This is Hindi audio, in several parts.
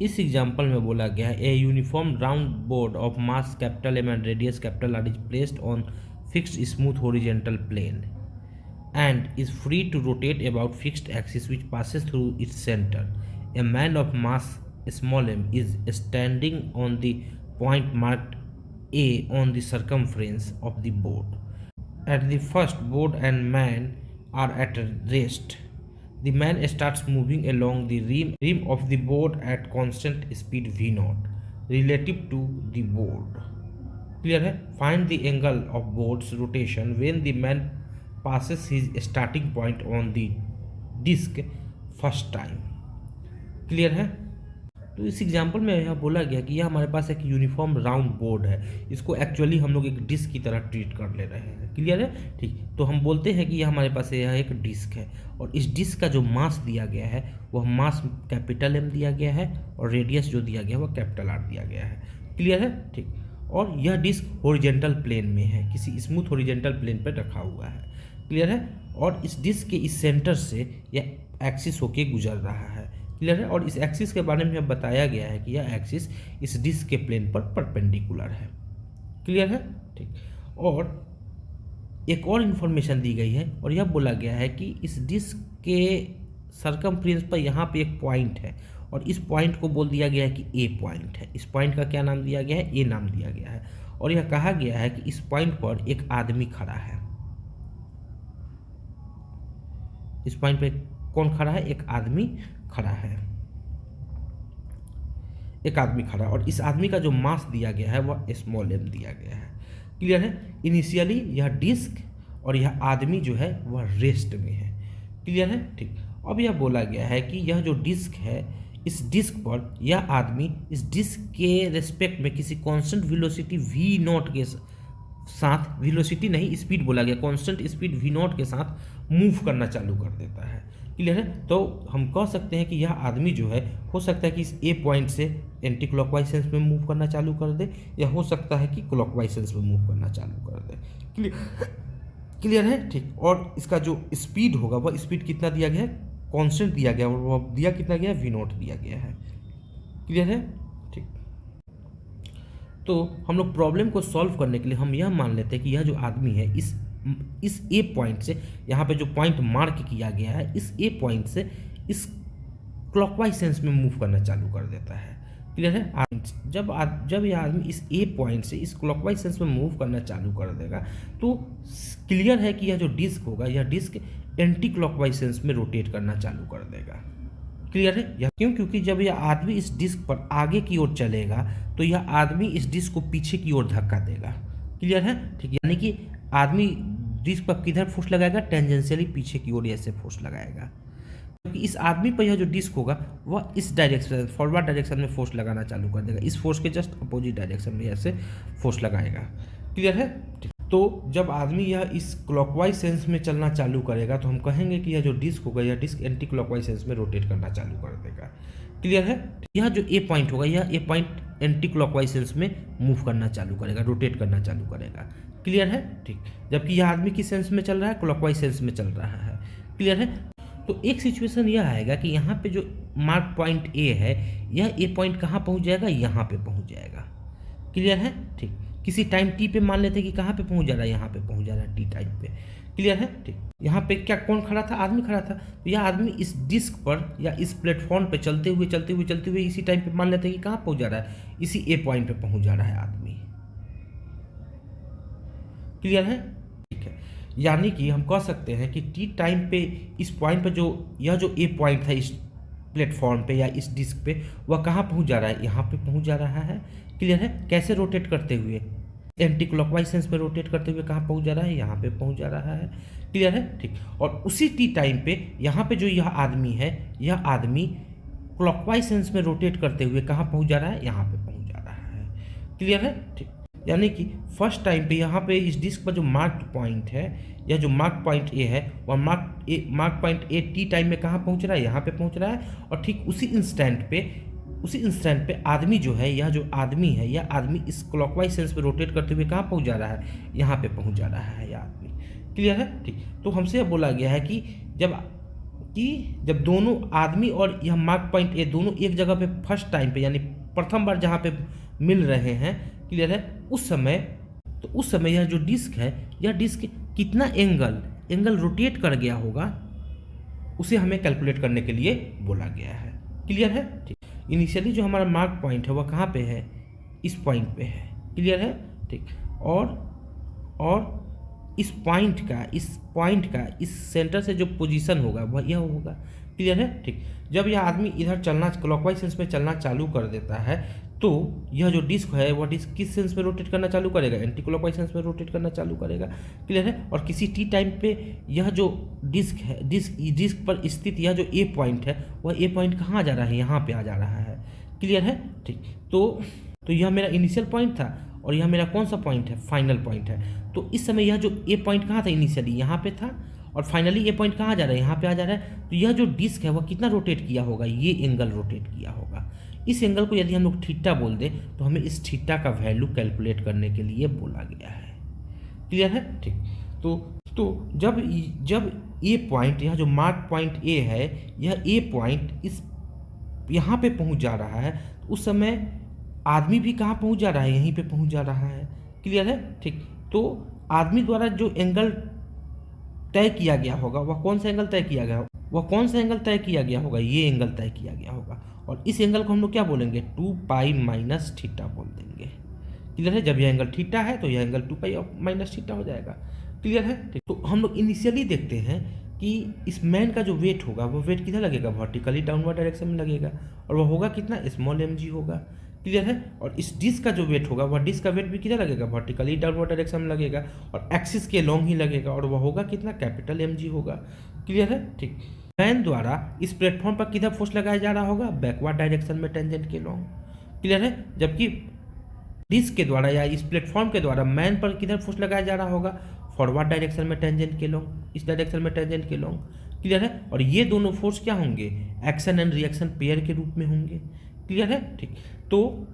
इस एग्जाम्पल में बोला गया है a uniform round board of mass capital M and radius capital R is placed on fixed smooth horizontal plane and is free to rotate about fixed axis which passes through its center. A man of mass small m is standing on the point marked A on the circumference of the board. At the first, board and man are at rest. The man starts moving along the rim of the board at constant speed v0 relative to the board. Clear है? Find the angle of board's rotation when the man passes his starting point on the disk first time. Clear है? तो इस एग्जाम्पल में यह बोला गया कि यह हमारे पास एक यूनिफॉर्म राउंड बोर्ड है, इसको एक्चुअली हम लोग एक डिस्क की तरह ट्रीट कर ले रहे हैं। क्लियर है? ठीक, तो हम बोलते हैं कि यह हमारे पास यह एक डिस्क है और इस डिस्क का जो मास दिया गया है वह मास कैपिटल एम दिया गया है और रेडियस जो दिया गया है वह कैपिटल आर दिया गया है। क्लियर है? ठीक, और यह डिस्क हॉरिजॉन्टल प्लेन में है, किसी स्मूथ हॉरिजॉन्टल प्लेन पर रखा हुआ है। क्लियर है? और इस डिस्क के इस सेंटर से यह एक्सिस होके गुजर रहा है। क्लियर है? और इस एक्सिस के बारे में हमें बताया गया है कि यह एक्सिस इस डिस्क के प्लेन पर परपेंडिकुलर है। क्लियर है? ठीक, और एक और इन्फॉर्मेशन दी गई है और यह बोला गया है कि इस डिस्क के सरकमफ्रेंस पर यहाँ पे एक पॉइंट है और इस पॉइंट को बोल दिया गया है कि ए पॉइंट है। इस पॉइंट का क्या नाम दिया गया है? ए नाम दिया गया है। और यह कहा गया है कि इस पॉइंट पर एक आदमी खड़ा है। इस पॉइंट पे कौन खड़ा है? एक आदमी खड़ा है। एक आदमी खड़ा है और इस आदमी का जो मास दिया गया है वह स्मॉल एम दिया गया है। क्लियर है? इनिशियली यह डिस्क और यह आदमी जो है वह रेस्ट में है। क्लियर है? ठीक, अब यह बोला गया है कि यह जो डिस्क है, इस डिस्क पर यह आदमी इस डिस्क के रेस्पेक्ट में किसी कांस्टेंट वेलोसिटी v नॉट के साथ, वेलोसिटी नहीं स्पीड बोला गया, कांस्टेंट स्पीड v नॉट के साथ मूव करना चालू कर देता है। क्लियर है? तो हम कह सकते हैं कि यह आदमी जो है हो सकता है कि इस ए पॉइंट से एंटी क्लॉकवाइज सेंस में मूव करना चालू कर दे या हो सकता है कि क्लॉकवाइज सेंस में मूव करना चालू कर दे। क्लियर है? ठीक, और इसका जो स्पीड होगा वह स्पीड कितना दिया गया है? कांस्टेंट दिया गया और वह दिया कितना गया है? v नॉट दिया गया है। क्लियर है? ठीक, तो हम लोग प्रॉब्लम को सॉल्व करने के लिए हम यह मान लेते हैं कि यह जो आदमी है इस ए पॉइंट से, यहाँ पे जो पॉइंट मार्क किया गया है, इस ए पॉइंट से इस क्लॉकवाइज सेंस में मूव करना चालू कर देता है। क्लियर है? जब यह आदमी इस ए पॉइंट से इस क्लॉकवाइज सेंस में मूव करना चालू कर देगा तो क्लियर है कि यह जो डिस्क होगा, यह डिस्क एंटी क्लॉकवाइज सेंस में रोटेट करना चालू कर देगा। क्लियर है? यह क्यों? क्योंकि जब यह आदमी इस डिस्क पर आगे की ओर चलेगा तो यह आदमी इस डिस्क को पीछे की ओर धक्का देगा। क्लियर है? ठीक, यानी कि आदमी डिस्क पर किधर फोर्स लगाएगा? टेंजेंशियली पीछे की ओर ऐसे फोर्स लगाएगा। क्योंकि इस आदमी पर यह जो डिस्क होगा वह इस डायरेक्शन, फॉरवर्ड डायरेक्शन में फोर्स लगाना चालू कर देगा। इस फोर्स के जस्ट अपोजिट डायरेक्शन में ऐसे फोर्स लगाएगा। क्लियर है? तो जब आदमी यह इस क्लॉकवाइज सेंस में चलना चालू करेगा तो हम कहेंगे कि यह जो डिस्क होगा, यह डिस्क एंटी क्लॉकवाइज सेंस में रोटेट करना चालू कर देगा। क्लियर है? यह जो ए पॉइंट होगा, यह ए पॉइंट एंटी क्लॉकवाइज सेंस में मूव करना चालू करेगा, रोटेट करना चालू करेगा। क्लियर है? ठीक, जबकि यह आदमी किस सेंस में चल रहा है? क्लॉकवाइज सेंस में चल रहा है। क्लियर है? तो एक सिचुएशन यह आएगा कि यहाँ पे जो मार्क पॉइंट ए है, यह ए पॉइंट कहाँ पहुँच जाएगा? यहाँ पे पहुँच जाएगा। क्लियर है? ठीक, किसी टाइम टी पे मान लेते हैं कि कहाँ पे पहुँच जा रहा है? यहाँ पे पहुँच जा रहा है टी टाइम पे। क्लियर है? ठीक, यहाँ पे क्या कौन खड़ा था? आदमी खड़ा था। तो यह आदमी इस डिस्क पर या इस प्लेटफॉर्म पे चलते हुए इसी टाइम पे मान लेते हैं कि कहाँ पहुँच जा रहा है? इसी ए पॉइंट पे पहुँच जा रहा है आदमी। क्लियर है? ठीक है, यानी कि हम कह सकते हैं कि टी टाइम पे इस पॉइंट पे यह जो ए पॉइंट था इस प्लेटफॉर्म पे या इस डिस्क पे, वह कहाँ पहुँच जा रहा है? यहाँ पे पहुँच जा रहा है। क्लियर है? कैसे रोटेट करते हुए? एंटी क्लॉकवाइज सेंस में रोटेट करते हुए कहाँ पहुँच जा रहा है? यहाँ पे पहुँच जा रहा है। क्लियर है? ठीक, और उसी टी टाइम पे यहाँ पे जो यह आदमी है, यह आदमी क्लॉकवाइज सेंस में रोटेट करते हुए कहाँ पहुँच जा रहा है? यहाँ पे पहुँच जा रहा है। क्लियर है? ठीक, यानी कि फर्स्ट टाइम पे यहाँ पे इस डिस्क पर जो मार्क पॉइंट है, या जो मार्क पॉइंट ए है, वह mark point A T time में कहाँ पहुँच रहा है? यहाँ पे पहुँच रहा है। और ठीक उसी इंस्टेंट पे आदमी जो है, यह जो आदमी है, यह आदमी इस क्लॉकवाइज सेंस पे रोटेट करते हुए कहाँ पहुँच जा रहा है? यहाँ पे पहुँच जा रहा है यह आदमी। क्लियर है? ठीक, तो हमसे यह बोला गया है कि जब कि जब दोनों आदमी और यह मार्क पॉइंट ए दोनों एक जगह पे फर्स्ट टाइम पे यानी प्रथम बार जहाँ पे मिल रहे हैं, क्लियर है, उस समय यह जो डिस्क है, यह डिस्क कितना एंगल रोटेट कर गया होगा उसे हमें कैलकुलेट करने के लिए बोला गया है। क्लियर है, ठीक। इनिशियली जो हमारा मार्क पॉइंट है वह कहाँ पे है, इस पॉइंट पे है। क्लियर है, ठीक। और इस पॉइंट का इस सेंटर से जो पोजीशन होगा वह यह होगा। क्लियर है, ठीक। जब यह आदमी इधर चलना क्लॉकवाइज सेंस में चलना चालू कर देता है तो यह जो डिस्क है वह डिस्क किस सेंस में रोटेट करना चालू करेगा, एंटी क्लॉकवाइज सेंस में रोटेट करना चालू करेगा। क्लियर है, और किसी टी टाइम पे यह जो डिस्क है, डिस्क पर स्थित यह जो ए पॉइंट है वह ए पॉइंट कहाँ जा रहा है, यहाँ पे आ जा रहा है। क्लियर है, ठीक। तो यह मेरा इनिशियल पॉइंट था और यह मेरा कौन सा पॉइंट है, फाइनल पॉइंट है। तो इस समय यह जो ए पॉइंट कहाँ था, इनिशियली यहाँ पे था, और फाइनली ए पॉइंट कहाँ जा रहा है, यहाँ पे आ जा रहा है। तो यह जो डिस्क है वह कितना रोटेट किया होगा, ये एंगल रोटेट किया होगा। इस एंगल को यदि हम लोग थीटा बोल दें तो हमें इस थीटा का वैल्यू कैलकुलेट करने के लिए बोला गया है। क्लियर है, ठीक। तो जब ए पॉइंट, यह जो मार्क पॉइंट ए है, यह ए पॉइंट इस यहाँ पे पहुँच जा रहा है, तो उस समय आदमी भी कहाँ पहुँच जा रहा है, यहीं पे पहुँच जा रहा है। क्लियर है, ठीक। तो आदमी द्वारा जो एंगल तय किया गया होगा वह कौन सा एंगल तय किया गया होगा, ये एंगल तय किया गया होगा। और इस एंगल को हम लोग क्या बोलेंगे, 2 पाई माइनस थीटा बोल देंगे। क्लियर है, जब यह एंगल थीटा है तो यह एंगल 2 पाई माइनस थीटा हो जाएगा। क्लियर है, ठीक। तो हम लोग इनिशियली देखते हैं कि इस मैन का जो वेट होगा वो वेट किधर लगेगा, वर्टिकली डाउनवर्ड डायरेक्शन में लगेगा, और वह होगा कितना, स्मॉल mg होगा। क्लियर है, और इस डिस्क का जो वेट होगा वह डिस्क का वेट भी किधर लगेगा, वर्टिकली डाउनवर्ड डायरेक्शन में लगेगा, और एक्सिस के लॉन्ग ही लगेगा, और वह होगा कितना, कैपिटल mg होगा। क्लियर है, ठीक। मैन द्वारा इस प्लेटफॉर्म पर किधर फोर्स लगाया जा रहा होगा, बैकवर्ड डायरेक्शन में टेंजेंट के लॉन्ग। क्लियर है, जबकि डिस्क के द्वारा या इस प्लेटफॉर्म के द्वारा मैन पर किधर फोर्स लगाया जा रहा होगा, फॉरवर्ड डायरेक्शन में टेंजेंट के लॉन्ग, इस डायरेक्शन में टेंजेंट के लॉन्ग। क्लियर है, और ये दोनों फोर्स क्या होंगे, एक्शन एंड रिएक्शन पेयर के रूप में होंगे। क्लियर है, ठीक। तो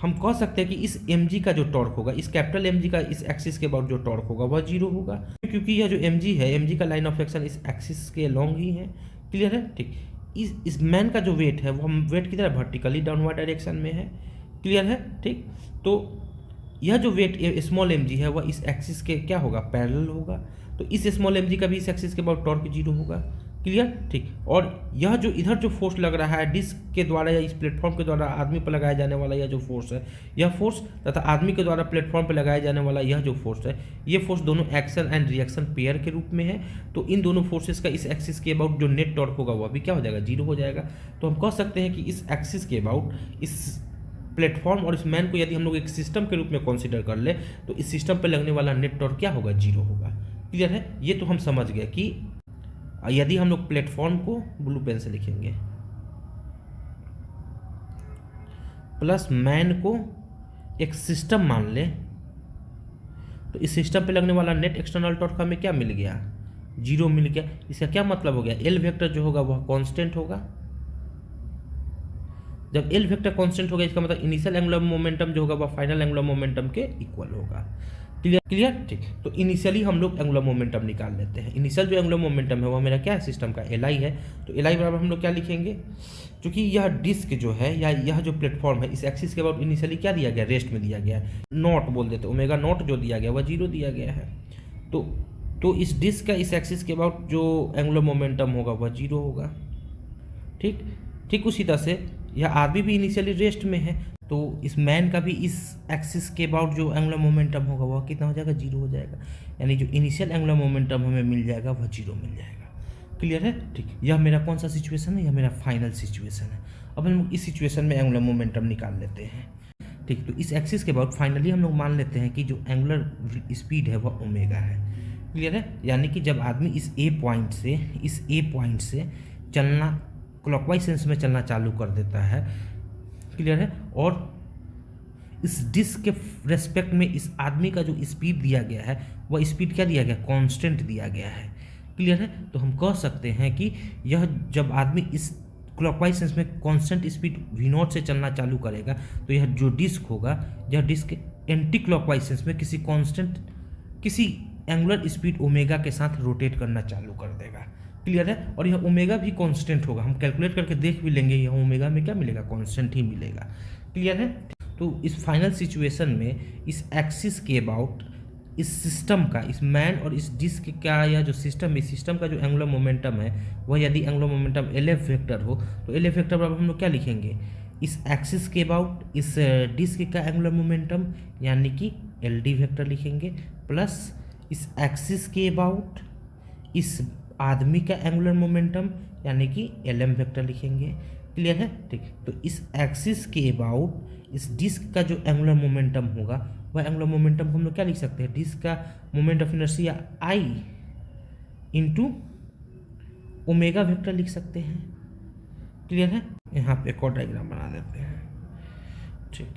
हम कह सकते हैं कि इस mg का जो टॉर्क होगा, इस कैपिटल mg का इस एक्सिस के अबाउट जो टॉर्क होगा वह 0 होगा, क्योंकि यह जो mg है, mg का लाइन ऑफ एक्शन इस एक्सिस के लॉन्ग ही है। क्लियर है, ठीक। इस मैन का जो वेट है वह वेट किधर है, वर्टिकली डाउनवर्ड डायरेक्शन में है। क्लियर है, ठीक। तो यह जो वेट स्मॉल mg है वह इस एक्सिस के क्या होगा, पैरेलल होगा। तो इस स्मॉल mg का भी इस एक्सिस के अबाउट टॉर्क 0 होगा। क्लियर, ठीक। और यह जो इधर जो फोर्स लग रहा है डिस्क के द्वारा या इस प्लेटफॉर्म के द्वारा आदमी पर लगाया जाने वाला यह जो फोर्स है, यह फोर्स तथा आदमी के द्वारा प्लेटफॉर्म पर लगाया जाने वाला यह जो फोर्स है, ये फोर्स दोनों एक्शन एंड रिएक्शन पेयर के रूप में है। तो इन दोनों फोर्सेस का इस एक्सिस के अबाउट जो नेट टॉर्क होगा वह भी क्या हो जाएगा, 0 हो जाएगा। तो हम कह सकते हैं कि इस एक्सिस के अबाउट इस प्लेटफॉर्म और इस मैन को यदि हम लोग एक सिस्टम के रूप में कंसिडर कर ले तो इस सिस्टम पर लगने वाला नेट टॉर्क क्या होगा, 0 होगा। क्लियर है, ये तो हम समझ गए कि यदि हम लोग प्लेटफॉर्म को ब्लू पेन से लिखेंगे प्लस मैन को एक सिस्टम मान ले तो इस सिस्टम पे लगने वाला नेट एक्सटर्नल टॉर्क हमें क्या मिल गया, 0 मिल गया। इसका क्या मतलब हो गया, एल वेक्टर जो होगा वह कांस्टेंट होगा। जब एल वेक्टर कांस्टेंट होगा इसका मतलब इनिशियल एंगुलर मोमेंटम जो होगा वह फाइनल एंगुलर मोमेंटम के इक्वल होगा। क्लियर, ठीक। तो इनिशियली हम लोग एंगुलर मोमेंटम निकाल लेते हैं। इनिशियल जो एंगुलर मोमेंटम है वह मेरा क्या है, सिस्टम का एल है। तो एल बराबर हम लोग क्या लिखेंगे, क्योंकि यह डिस्क जो है या यह जो प्लेटफॉर्म है इस एक्सिस के अबाउट इनिशियली क्या दिया गया, रेस्ट में दिया गया है, नॉट बोल देते, ओमेगा नॉट जो दिया गया वह 0 दिया गया है। तो इस डिस्क का इस एक्सिस के अबाउट जो एंगुलर मोमेंटम होगा वह 0 होगा। ठीक उसी तरह से यह आदमी भी इनिशियली रेस्ट में है, तो इस मैन का भी इस एक्सिस के अबाउट जो एंगुलर मोमेंटम होगा वह कितना हो जाएगा, 0 हो जाएगा। यानी जो इनिशियल एंगुलर मोमेंटम हमें मिल जाएगा वह 0 मिल जाएगा। क्लियर है, ठीक। यह मेरा कौन सा सिचुएशन है, यह मेरा फाइनल सिचुएशन है। अब हम इस सिचुएशन में एंगुलर मोमेंटम निकाल लेते हैं। ठीक, तो इस एक्सिस के अबाउट फाइनली हम लोग मान लेते हैं कि जो एंगुलर स्पीड है वह ओमेगा है। क्लियर है, यानी कि जब आदमी इस ए पॉइंट से चलना क्लॉकवाइज सेंस में चलना चालू कर देता है, क्लियर है, और इस डिस्क के रेस्पेक्ट में इस आदमी का जो स्पीड दिया गया है वह स्पीड क्या दिया गया, कांस्टेंट दिया गया है। क्लियर है, तो हम कह सकते हैं कि यह जब आदमी इस क्लॉकवाइज सेंस में कांस्टेंट स्पीड v0 से चलना चालू करेगा तो यह जो डिस्क होगा, यह डिस्क एंटी क्लॉकवाइज सेंस में किसी एंगुलर स्पीड ओमेगा के साथ रोटेट करना चालू कर देगा। क्लियर है। और यह ओमेगा भी कांस्टेंट होगा, हम कैलकुलेट करके देख भी लेंगे, यह ओमेगा में क्या मिलेगा, कांस्टेंट ही मिलेगा। क्लियर है। तो इस फाइनल सिचुएशन में इस एक्सिस के अबाउट इस सिस्टम का, इस मैन और इस डिस्क का, यह जो सिस्टम, इस सिस्टम का जो एंगुलर मोमेंटम है वह यदि एंगुलर मोमेंटम LF वेक्टर हो तो LF वेक्टर बराबर हम लोग क्या लिखेंगे, इस एक्सिस के अबाउट इस डिस्क का एंगुलर मोमेंटम यानी कि LD वेक्टर लिखेंगे, प्लस इस एक्सिस के अबाउट इस आदमी का एंगुलर मोमेंटम यानी कि LM वेक्टर लिखेंगे। क्लियर है। ठीक, तो इस एक्सिस के अबाउट इस डिस्क का जो एंगुलर मोमेंटम होगा वह एंगुलर मोमेंटम को हम लोग क्या लिख सकते हैं, डिस्क का moment of inertia I into omega vector लिख सकते हैं। क्लियर है। यहाँ पे एक और डायग्राम बना देते हैं। ठीक,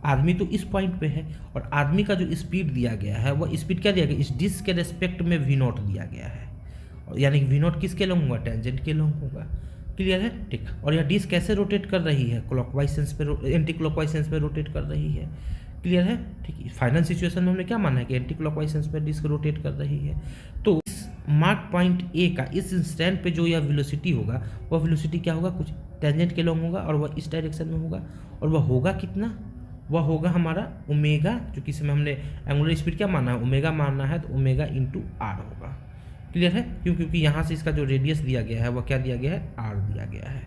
आदमी तो इस पॉइंट पे है और आदमी का जो स्पीड दिया गया है वह स्पीड क्या दिया गया, इस डिस्क के रेस्पेक्ट में V0 दिया गया है, यानी कि V0 किसके लॉन्ग होगा, टेंजेंट के लॉन्ग होगा। क्लियर है। ठीक, और यह डिस्क कैसे रोटेट कर रही है, क्लॉकवाइज सेंस पे, एंटी क्लॉकवाइज सेंस पे रोटेट कर रही है। क्लियर है। ठीक, फाइनल सिचुएशन में हमने क्या माना है कि एंटी क्लॉकवाइज सेंस पे डिस्क रोटेट कर रही है। तो इस मार्क पॉइंट A का इस इंस्टेंट पे जो यह वेलोसिटी होगा वह वेलोसिटी क्या होगा, कुछ टेंजेंट के लॉन्ग होगा और वह इस डायरेक्शन में होगा, और वह होगा कितना, वह होगा हमारा ओमेगा, क्योंकि इसमें हमने एंगुलर स्पीड क्या माना है, ओमेगा मानना है, तो ओमेगा इंटू R होगा। क्लियर है। क्योंकि यहाँ से इसका जो रेडियस दिया गया है वह क्या दिया गया है, R दिया गया है।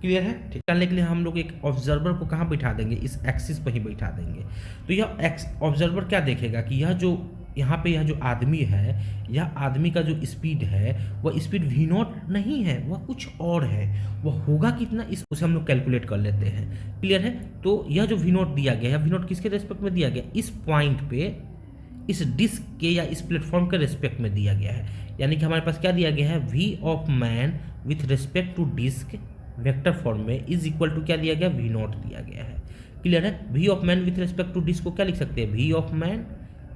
क्लियर है। ठीक, करने के लिए हम लोग एक ऑब्जर्वर को कहाँ बैठा देंगे, इस एक्सिस पर ही बैठा देंगे। तो यह ऑब्जर्वर क्या देखेगा कि यह जो यहाँ पे यह जो आदमी है, यह आदमी का जो स्पीड है वह स्पीड V0 नहीं है, वह कुछ और है, वह होगा कितना, इस उसे हम लोग कैलकुलेट कर लेते हैं। क्लियर है। तो यह जो V0 दिया गया है, V0 किसके रेस्पेक्ट में दिया गया, इस पॉइंट पे इस डिस्क के या इस प्लेटफॉर्म के रेस्पेक्ट में दिया गया है, यानी कि हमारे पास क्या दिया गया है, V of man with respect to disc vector form में इज इक्वल टू क्या दिया गया, V0 दिया गया है। क्लियर है। V of man with respect to disc को क्या लिख सकते हैं, V of man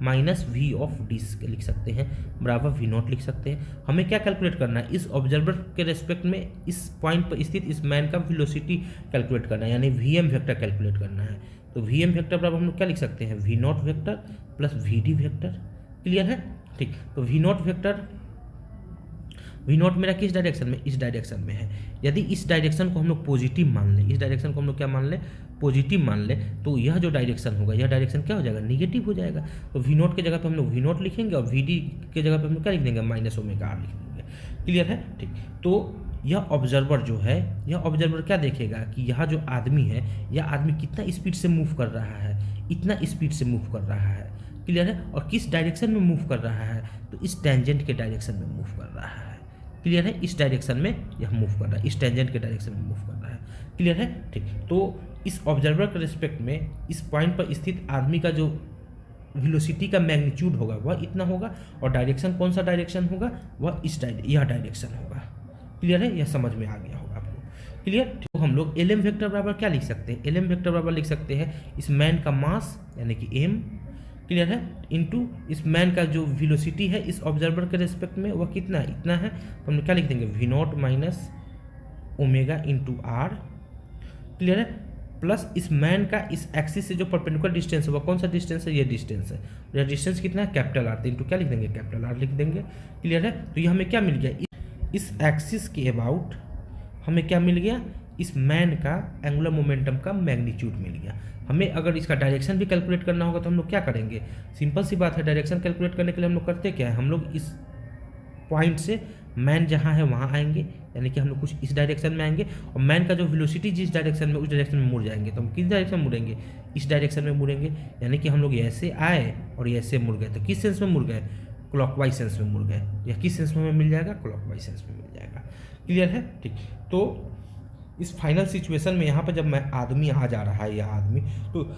minus V of disc लिख सकते हैं, बराबर V0 लिख सकते हैं। हमें क्या कैलकुलेट करना है, इस ऑब्जर्वर के रेस्पेक्ट में इस पॉइंट पर स्थित इस मैन का वेलोसिटी कैलकुलेट करना है, यानी VM वेक्टर कैलकुलेट करना है। तो VM वेक्टर बराबर हम लोग क्या लिख सकते हैं, V0 vector plus VD vector. Clear है। ठीक, तो V0 वेक्टर, V0 मेरा किस डायरेक्शन में, इस डायरेक्शन में है। यदि इस डायरेक्शन को हम लोग पॉजिटिव मान लें, इस डायरेक्शन को हम लोग क्या मान लें, पॉजिटिव मान लें, तो यह जो डायरेक्शन होगा यह डायरेक्शन क्या हो जाएगा, निगेटिव हो जाएगा। तो V0 के जगह पे हम लोग V0 लिखेंगे और VD के जगह पे हम लोग क्या लिख देंगे, माइनस ओमेगा R लिख देंगे। क्लियर है। ठीक, तो यह ऑब्जर्वर जो है, यह ऑब्जर्वर क्या देखेगा कि यह जो आदमी है, यह आदमी कितना स्पीड से मूव कर रहा है, इतना स्पीड से मूव कर रहा है। क्लियर है। और किस डायरेक्शन में मूव कर रहा है, तो इस टेंजेंट के डायरेक्शन में मूव कर रहा है। क्लियर है। इस डायरेक्शन में यह मूव कर रहा है, इस टेंजेंट के डायरेक्शन में मूव कर रहा है। क्लियर है। ठीक, तो इस ऑब्जर्वर के रिस्पेक्ट में इस पॉइंट पर स्थित आदमी का जो वेलोसिटी का मैग्नीट्यूड होगा वह इतना होगा, और डायरेक्शन कौन सा डायरेक्शन होगा, वह इस यह डायरेक्शन होगा। क्लियर है। यह समझ में आ गया होगा आपको। क्लियर। तो हम लोग LM वेक्टर बराबर क्या लिख सकते हैं, LM वेक्टर बराबर लिख सकते हैं इस मैन का मास यानी कि M, क्लियर है, इनटू इस मैन का जो वेलोसिटी है इस ऑब्जर्वर के रेस्पेक्ट में वह कितना है, इतना है, तो हम लोग क्या लिख देंगे, V0 minus omega into R। Clear है। प्लस इस मैन का इस एक्सिस से जो परपेंडिकुलर डिस्टेंस है वह कौन सा डिस्टेंस है, ये डिस्टेंस है, यह डिस्टेंस कितना है, कैपिटल R, इंटू क्या लिख देंगे, कैपिटल R लिख देंगे। क्लियर है। तो ये हमें क्या मिल गया, इस एक्सिस के अबाउट हमें क्या मिल गया, इस मैन का एंगुलर मोमेंटम का मैग्नीट्यूड मिल गया। हमें अगर इसका डायरेक्शन भी कैलकुलेट करना होगा तो हम लोग क्या करेंगे, सिंपल सी बात है, डायरेक्शन कैलकुलेट करने के लिए हम लोग करते क्या है, हम लोग इस पॉइंट से मैन जहाँ है वहाँ आएंगे, यानी कि हम लोग कुछ इस डायरेक्शन में आएंगे, और मैन का जो वेलोसिटी जिस डायरेक्शन में उस डायरेक्शन में मुड़ जाएंगे, तो हम किस डायरेक्शन में मुड़ेंगे, इस डायरेक्शन में मुड़ेंगे। यानी कि हम लोग ऐसे आए और ऐसे मुड़ गए, तो किस सेंस में मुड़ गए, क्लॉकवाइज सेंस में मुड़ गए। या किस सेंस में हमें मिल जाएगा, क्लॉकवाइज सेंस में मिल जाएगा। क्लियर है। ठीक, तो इस फाइनल सिचुएशन में यहाँ पर जब मैं आदमी आ जा रहा है, यह आदमी, तो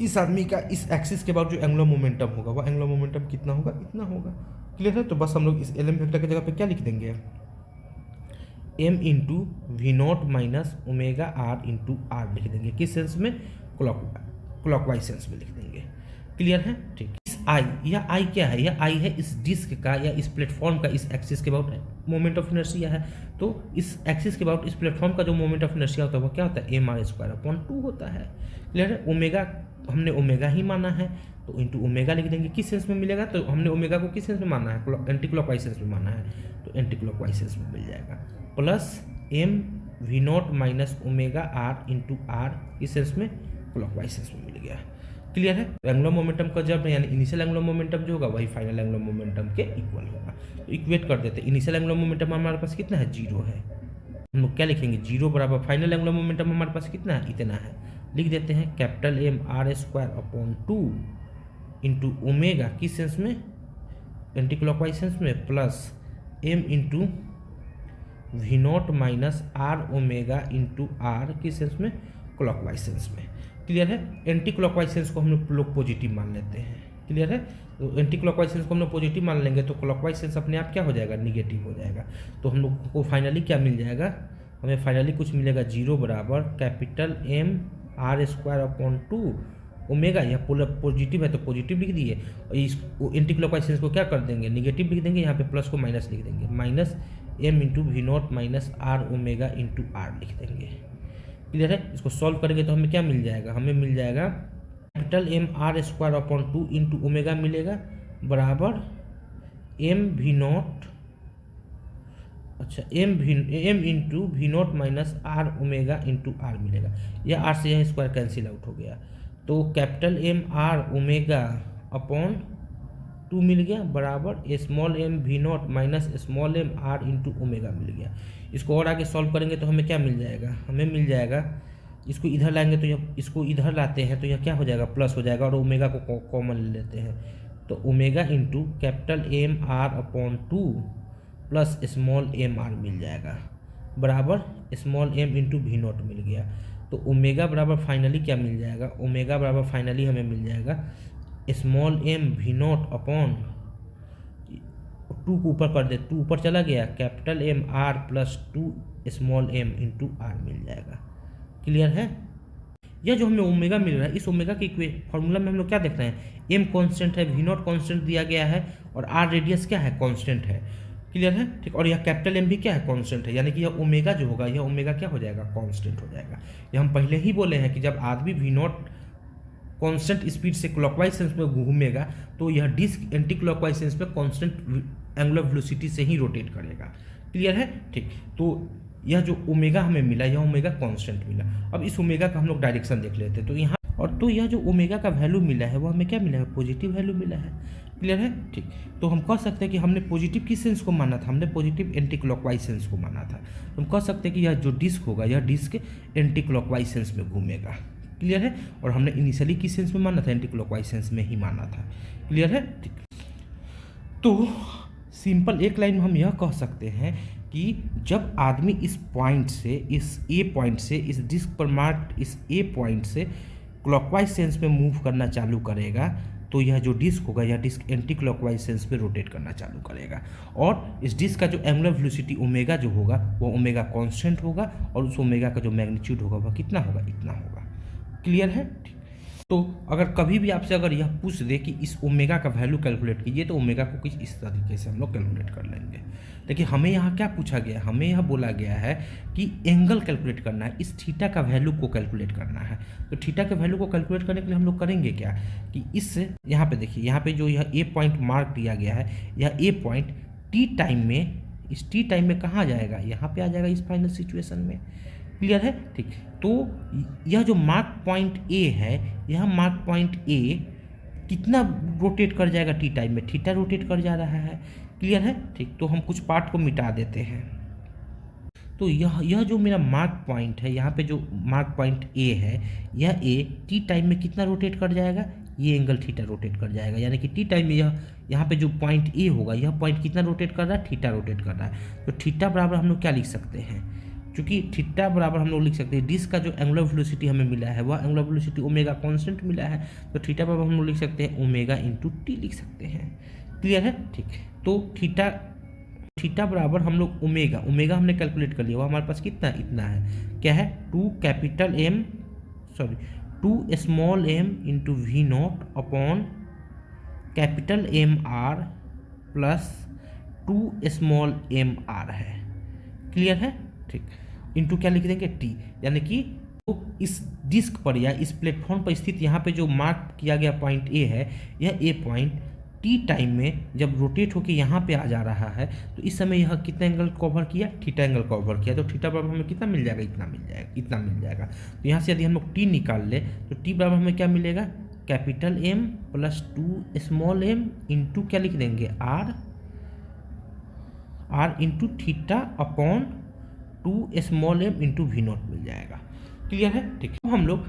इस आदमी का इस एक्सिस के बाद जो एंगुलर मोमेंटम होगा वह एंगुलर मोमेंटम कितना होगा, इतना होगा। क्लियर है। तो बस हम लोग इस LM वेक्टर की जगह पे क्या लिख देंगे, M into V0 minus omega R into R लिख देंगे, किस सेंस में, क्लॉकवाइज सेंस में लिख देंगे। क्लियर है। ठीक, इस I, यह I क्या है, यह I है इस डिस्क का या इस प्लेटफॉर्म का इस एक्सिस के अबाउट मोमेंट ऑफ इनर्शिया है। तो इस एक्सिस के अबाउट इस प्लेटफॉर्म का जो मोमेंट ऑफ इनर्शिया होता है वो क्या होता है, mr² अपॉन 2 होता है। क्लियर है। ओमेगा हमने ओमेगा ही माना है तो इंटू ओमेगा लिख देंगे। किस सेंस में मिलेगा, तो हमने ओमेगा को किस सेंस में माना है, एंटी क्लॉकवाइज सेंस में माना है, तो एंटी क्लॉकवाइज सेंस में मिल जाएगा। Plus M we naught minus omega R into R, इस सेंस में क्लॉकवाइज सेंस में मिल गया। क्लियर है। एंगुलर मोमेंटम का जब यानी इनिशियल एंगुलर मोमेंटम जो होगा वही फाइनल एंगुलर मोमेंटम के इक्वल होगा। तो इक्वेट कर देते हैं। इनिशियल एंगुलर मोमेंटम हमारे पास कितना है, 0 है। हम लोग क्या लिखेंगे, 0 बराबर फाइनल एंगुलर मोमेंटम हमारे पास कितना है, इतना है। लिख देते हैं capital M R square upon 2 into omega, किस सेंस में, एंटी क्लॉकवाइज सेंस में, plus M into we naught minus R omega into R, किस सेंस में, क्लॉकवाइज सेंस में। क्लियर है। एंटी क्लॉकवाइज सेंस को हम लोग पॉजिटिव मान लेते हैं। क्लियर है। तो एंटी क्लॉकवाइज सेंस को हम लोग पॉजिटिव मान लेंगे तो क्लॉकवाइज सेंस अपने आप क्या हो जाएगा, निगेटिव हो जाएगा। तो हम लोग को फाइनली क्या मिल जाएगा, हमें फाइनली कुछ मिलेगा 0 बराबर capital M R square upon 2 omega, यह पॉजिटिव है तो पॉजिटिव लिख दिए, और इस एंटी क्लॉकवाइज सेंस को क्या कर देंगे, निगेटिव लिख देंगे, यहाँ पे प्लस को माइनस लिख देंगे, minus M into we naught minus R omega into are लिख देंगे। क्लियर है। इसको सॉल्व करेंगे तो हमें क्या मिल जाएगा, हमें मिल जाएगा capital M R square upon 2 into omega मिलेगा बराबर एम वी नॉट, अच्छा M into we naught minus R omega into R मिलेगा। यह आर से यह स्क्वायर कैंसिल आउट हो गया, तो capital M R omega upon 2 मिल गया बराबर small M we naught minus small M r into omega मिल गया। इसको और आगे सॉल्व करेंगे तो हमें क्या मिल जाएगा, हमें मिल जाएगा, इसको इधर लाएंगे तो यह, इसको इधर लाते हैं तो यह क्या हो जाएगा, प्लस हो जाएगा, और ओमेगा को कॉमन ले लेते हैं तो omega into capital M R upon 2 plus small M r मिल जाएगा बराबर small M into we naught मिल गया। तो ओमेगा बराबर फाइनली क्या मिल जाएगा, ओमेगा बराबर फाइनली हमें मिल जाएगा small M we not upon 2 को ऊपर कर दे, 2 ऊपर चला गया, capital M R plus 2 small M into r मिल जाएगा। क्लियर है। यह जो हमें ओमेगा मिल रहा है, इस ओमेगा के फॉर्मूला में हम लोग क्या देख रहे हैं, एम कांस्टेंट है, वी नॉट कांस्टेंट दिया गया है, और आर रेडियस क्या है, कांस्टेंट है। क्लियर है। ठीक। और यह कैपिटल एम भी क्या है, कांस्टेंट है, यानी कि यह ओमेगा जो होगा, यह ओमेगा क्या हो जाएगा, कांस्टेंट हो जाएगा। यह हम पहले ही बोले हैं कि जब आदमी वी नॉट कांस्टेंट स्पीड से क्लॉकवाइज सेंस में घूमेगा तो यह डिस्क एंटी क्लॉकवाइज सेंस में कांस्टेंट एंगुलर वेलोसिटी से ही रोटेट करेगा। क्लियर है। ठीक। तो यह जो ओमेगा हमें मिला, यह ओमेगा कांस्टेंट मिला। अब इस ओमेगा का हम लोग डायरेक्शन देख लेते हैं। तो यहाँ और तो यह जो ओमेगा का वैल्यू मिला है वो हमें क्या मिला है, पॉजिटिव वैल्यू मिला है। क्लियर है। ठीक। तो हम कह सकते हैं कि हमने पॉजिटिव किस सेंस को माना था, हमने पॉजिटिव एंटी क्लॉकवाइज सेंस को माना था। तो हम कह सकते हैं कि यह जो डिस्क होगा, यह डिस्क एंटी क्लॉकवाइज सेंस में घूमेगा। क्लियर है। और हमने इनिशियली किस सेंस में माना था, एंटी क्लॉकवाइज सेंस में ही माना था। क्लियर है। ठीक। तो सिंपल एक लाइन में हम यह कह सकते हैं कि जब आदमी इस पॉइंट से, इस ए पॉइंट से, इस डिस्क पर मार्क इस ए पॉइंट से क्लॉकवाइज सेंस में मूव करना चालू करेगा तो यह जो डिस्क होगा, यह डिस्क एंटी क्लॉकवाइज सेंस में रोटेट करना चालू करेगा। और इस डिस्क का जो एंगुलर वेलोसिटी ओमेगा जो होगा वो ओमेगा कांस्टेंट होगा, और उस ओमेगा का जो मैग्नीट्यूड होगा वह कितना होगा, इतना होगा। क्लियर है। तो अगर कभी भी आपसे अगर यह पूछ दे कि इस ओमेगा का वैल्यू कैलकुलेट कीजिए तो ओमेगा को कुछ इस तरीके से हम लोग कैलकुलेट कर लेंगे। देखिए हमें यहाँ क्या पूछा गया है, हमें यह बोला गया है कि एंगल कैलकुलेट करना है, इस थीटा का वैल्यू को कैलकुलेट करना है। तो थीटा के वैल्यू को कैलकुलेट करने के लिए हम लोग करेंगे क्या कि इस यहाँ पे देखिए, यहाँ पे जो यह ए पॉइंट मार्क दिया गया है, यह ए पॉइंट टी टाइम में, इस टी टाइम में कहाँ जाएगा, यहाँ पे आ जाएगा इस फाइनल सिचुएशन में। क्लियर है। ठीक। तो यह जो मार्क पॉइंट ए है, यह मार्क पॉइंट ए कितना रोटेट कर जाएगा टी टाइम में, थीटा रोटेट कर जा रहा है। क्लियर है। ठीक। तो हम कुछ पार्ट को मिटा देते हैं। तो यह जो मेरा मार्क पॉइंट है, यहाँ पे जो मार्क पॉइंट ए है, यह ए टी टाइम में कितना रोटेट कर जाएगा, ये एंगल थीटा रोटेट कर जाएगा। यानी कि टी टाइम में यह यहाँ पे जो पॉइंट ए होगा, यह पॉइंट कितना रोटेट कर रहा है, थीटा रोटेट कर रहा है। तो थीटा बराबर हम लोग क्या लिख सकते हैं, क्योंकि थीटा बराबर हम लोग लिख सकते हैं डिस्क का जो एंगुलर वेलोसिटी हमें मिला है वह एंगुलर वेलोसिटी ओमेगा कांस्टेंट मिला है, तो थीटा बराबर हम लोग लिख सकते हैं ओमेगा इंटू टी लिख सकते हैं। क्लियर है। ठीक। तो थीटा बराबर हम लोग ओमेगा हमने कैलकुलेट कर लिया, वो हमारे पास कितना, इतना है। क्या है, 2 small M into we not upon capital M R plus 2 small M R है। क्लियर है। ठीक। इंटू क्या लिख देंगे, टी, यानी कि तो इस डिस्क पर या इस प्लेटफॉर्म पर स्थित यहाँ पे जो मार्क किया गया पॉइंट ए है, यह ए पॉइंट टी टाइम में जब रोटेट होकर यहाँ पे आ जा रहा है तो इस समय यह कितना एंगल कवर किया, थीटा एंगल कवर किया। तो थीटा बराबर हमें कितना मिल जाएगा, इतना मिल जाएगा, इतना मिल जाएगा। तो यहाँ से यदि हम लोग टी निकाल ले तो टी बराबर हमें क्या मिलेगा, capital M plus 2 small M into क्या लिख देंगे, r into theta upon 2 small M into we naught मिल जाएगा। क्लियर है, ठीक है। तो हम लोग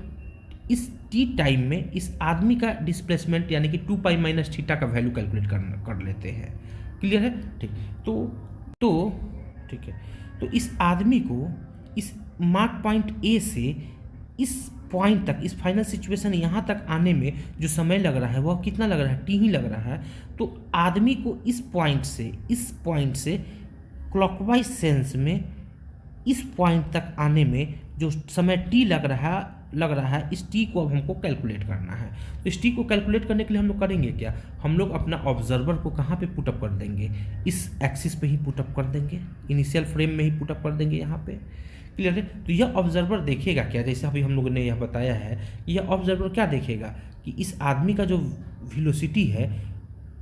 इस टी टाइम में इस आदमी का डिस्प्लेसमेंट यानी कि 2 पाई माइनस थीटा का वैल्यू कैलकुलेट कर लेते हैं। क्लियर है, ठीक। तो ठीक है, तो इस आदमी को इस मार्क पॉइंट ए से इस पॉइंट तक, इस फाइनल सिचुएशन यहाँ तक आने में जो समय लग रहा है वह कितना लग रहा है, टी ही लग रहा है। तो आदमी को इस पॉइंट से क्लॉकवाइज सेंस में इस पॉइंट तक आने में जो समय टी लग रहा है, इस टी को अब हमको कैलकुलेट करना है। तो इस टी को कैलकुलेट करने के लिए हम लोग करेंगे क्या, हम लोग अपना ऑब्जर्वर को कहाँ पे पुटअप कर देंगे, इस एक्सिस पे ही पुटअप कर देंगे, इनिशियल फ्रेम में ही पुटअप कर देंगे यहाँ पे। क्लियर है। तो यह ऑब्जर्वर देखेगा क्या, जैसे अभी हम लोगों ने यह बताया है, यह ऑब्जर्वर क्या देखेगा कि इस आदमी का जो वेलोसिटी है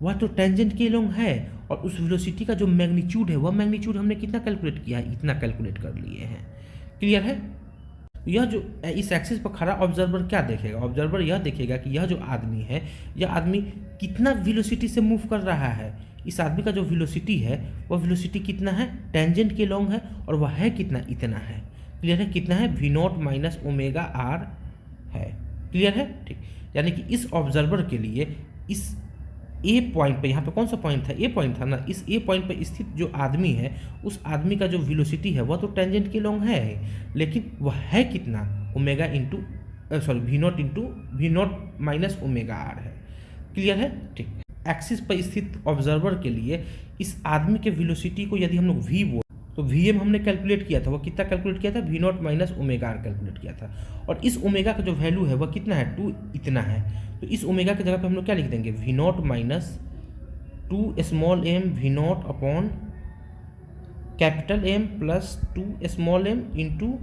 वह तो टेंजेंट के अलोंग है, और उस वेलोसिटी का जो मैग्नीट्यूड है वह मैग्नीट्यूड हमने कितना कैलकुलेट किया है, इतना कैलकुलेट कर लिए हैं। क्लियर है। यह जो इस एक्सिस पर खड़ा ऑब्जर्वर क्या देखेगा, ऑब्जर्वर यह देखेगा कि यह जो आदमी है, यह आदमी कितना वेलोसिटी से मूव कर रहा है। इस आदमी का जो वेलोसिटी है वह वेलोसिटी कितना है, टेंजेंट के लॉन्ग है, और वह है कितना, इतना है। क्लियर है, कितना है, we naught minus omega R है। क्लियर है, ठीक। यानी कि इस ऑब्जर्वर के लिए इस ए पॉइंट पे, यहाँ पे कौन सा पॉइंट था, ए पॉइंट था ना, इस ए पॉइंट पे स्थित जो आदमी है उस आदमी का जो वेलोसिटी है वह तो टेंजेंट के लॉन्ग है, लेकिन वह है कितना, omega into we naught minus omega R है। क्लियर है, ठीक। एक्सिस पर स्थित ऑब्जर्वर के लिए इस आदमी के वेलोसिटी को यदि हम लोग वी बोल तो वी एम हमने कैलकुलेट किया था, वह कितना कैलकुलेट किया था, we naught minus omega R calculate किया था, और इस ओमेगा का जो वैल्यू है वह कितना है, 2 इतना है। तो इस ओमेगा की जगह पे हम लोग क्या लिख देंगे, we naught minus 2 small M we not upon capital M plus 2 small M into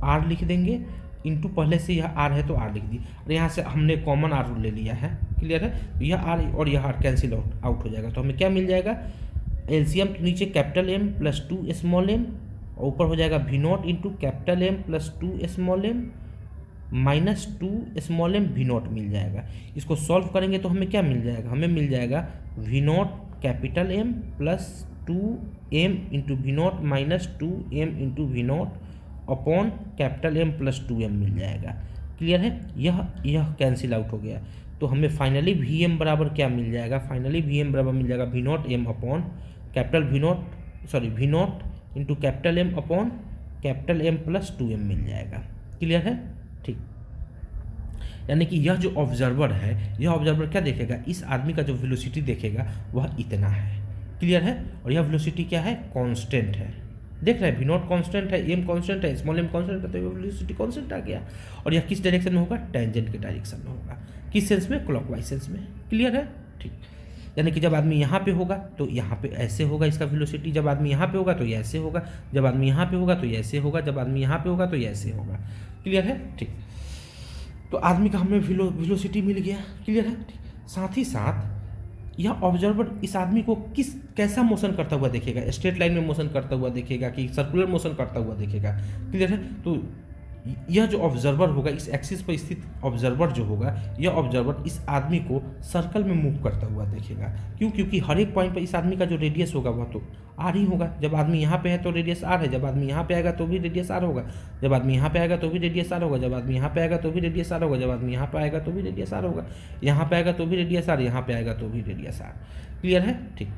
are लिख देंगे, इंटू पहले से यह आर है तो आर लिख दी, और यहाँ से हमने कॉमन आर ले लिया है। क्लियर है, तो यह आर और यह आर कैंसिल आउट हो जाएगा। तो हमें क्या मिल जाएगा, एलसीएम तो नीचे capital M plus 2 small m, और ऊपर हो जाएगा v not into capital M plus 2 small m minus 2 small M we naught मिल जाएगा। इसको सॉल्व करेंगे तो हमें क्या मिल जाएगा, हमें मिल जाएगा v not capital M plus 2 m into we naught minus 2 m into we not upon capital M plus 2 m मिल जाएगा। क्लियर है, यह कैंसिल आउट हो गया। तो हमें फाइनली वी एम बराबर क्या मिल जाएगा, फाइनली वी एम बराबर मिल जाएगा v not m upon capital v not into capital M upon capital M plus 2 m मिल जाएगा। क्लियर है, ठीक। यानी कि यह जो ऑब्जर्वर है, यह ऑब्जर्वर क्या देखेगा, इस आदमी का जो वेलोसिटी देखेगा वह इतना है। क्लियर है, और यह वेलोसिटी क्या है, कांस्टेंट है। देख रहे हैं, वी नॉट कांस्टेंट है, एम कांस्टेंट है, स्मॉल एम कांस्टेंट है, तो वेलोसिटी कांस्टेंट आ गया। और यह किस डायरेक्शन में होगा, टेंजेंट के डायरेक्शन में होगा। किस सेंस में, क्लॉकवाइज सेंस में। क्लियर है, ठीक। यानी कि जब आदमी यहाँ पे होगा तो यहाँ पे ऐसे होगा इसका वेलोसिटी, जब आदमी यहाँ पे होगा तो ये ऐसे होगा, जब आदमी यहाँ पे होगा तो ये ऐसे होगा, जब आदमी यहाँ पे होगा तो ये ऐसे होगा। क्लियर है, ठीक। तो आदमी का हमें वेलोसिटी मिल गया। क्लियर है, ठीक। साथ ही साथ यह ऑब्जर्वर इस आदमी को कैसा मोशन करता हुआ देखेगा, स्ट्रेट लाइन में मोशन करता हुआ देखेगा कि सर्कुलर मोशन करता हुआ देखेगा। क्लियर है, तो यह जो ऑब्जर्वर होगा, इस एक्सिस पर स्थित ऑब्जर्वर जो होगा, यह ऑब्जर्वर इस आदमी को सर्कल में मूव करता हुआ देखेगा। क्यों, क्योंकि हर एक पॉइंट पर इस आदमी का जो रेडियस होगा वह तो आर ही होगा। जब आदमी यहाँ पे है तो रेडियस आर है, जब आदमी यहाँ पे आएगा तो भी रेडियस आर होगा, जब आदमी यहाँ पे आएगा तो भी रेडियस आर होगा, जब आदमी यहाँ पे आएगा तो भी रेडियस आर होगा, जब आदमी यहाँ पे आएगा तो भी रेडियस आर होगा, यहाँ पे आएगा तो भी रेडियस आर, यहाँ पे आएगा तो भी रेडियस आर। क्लियर है, ठीक।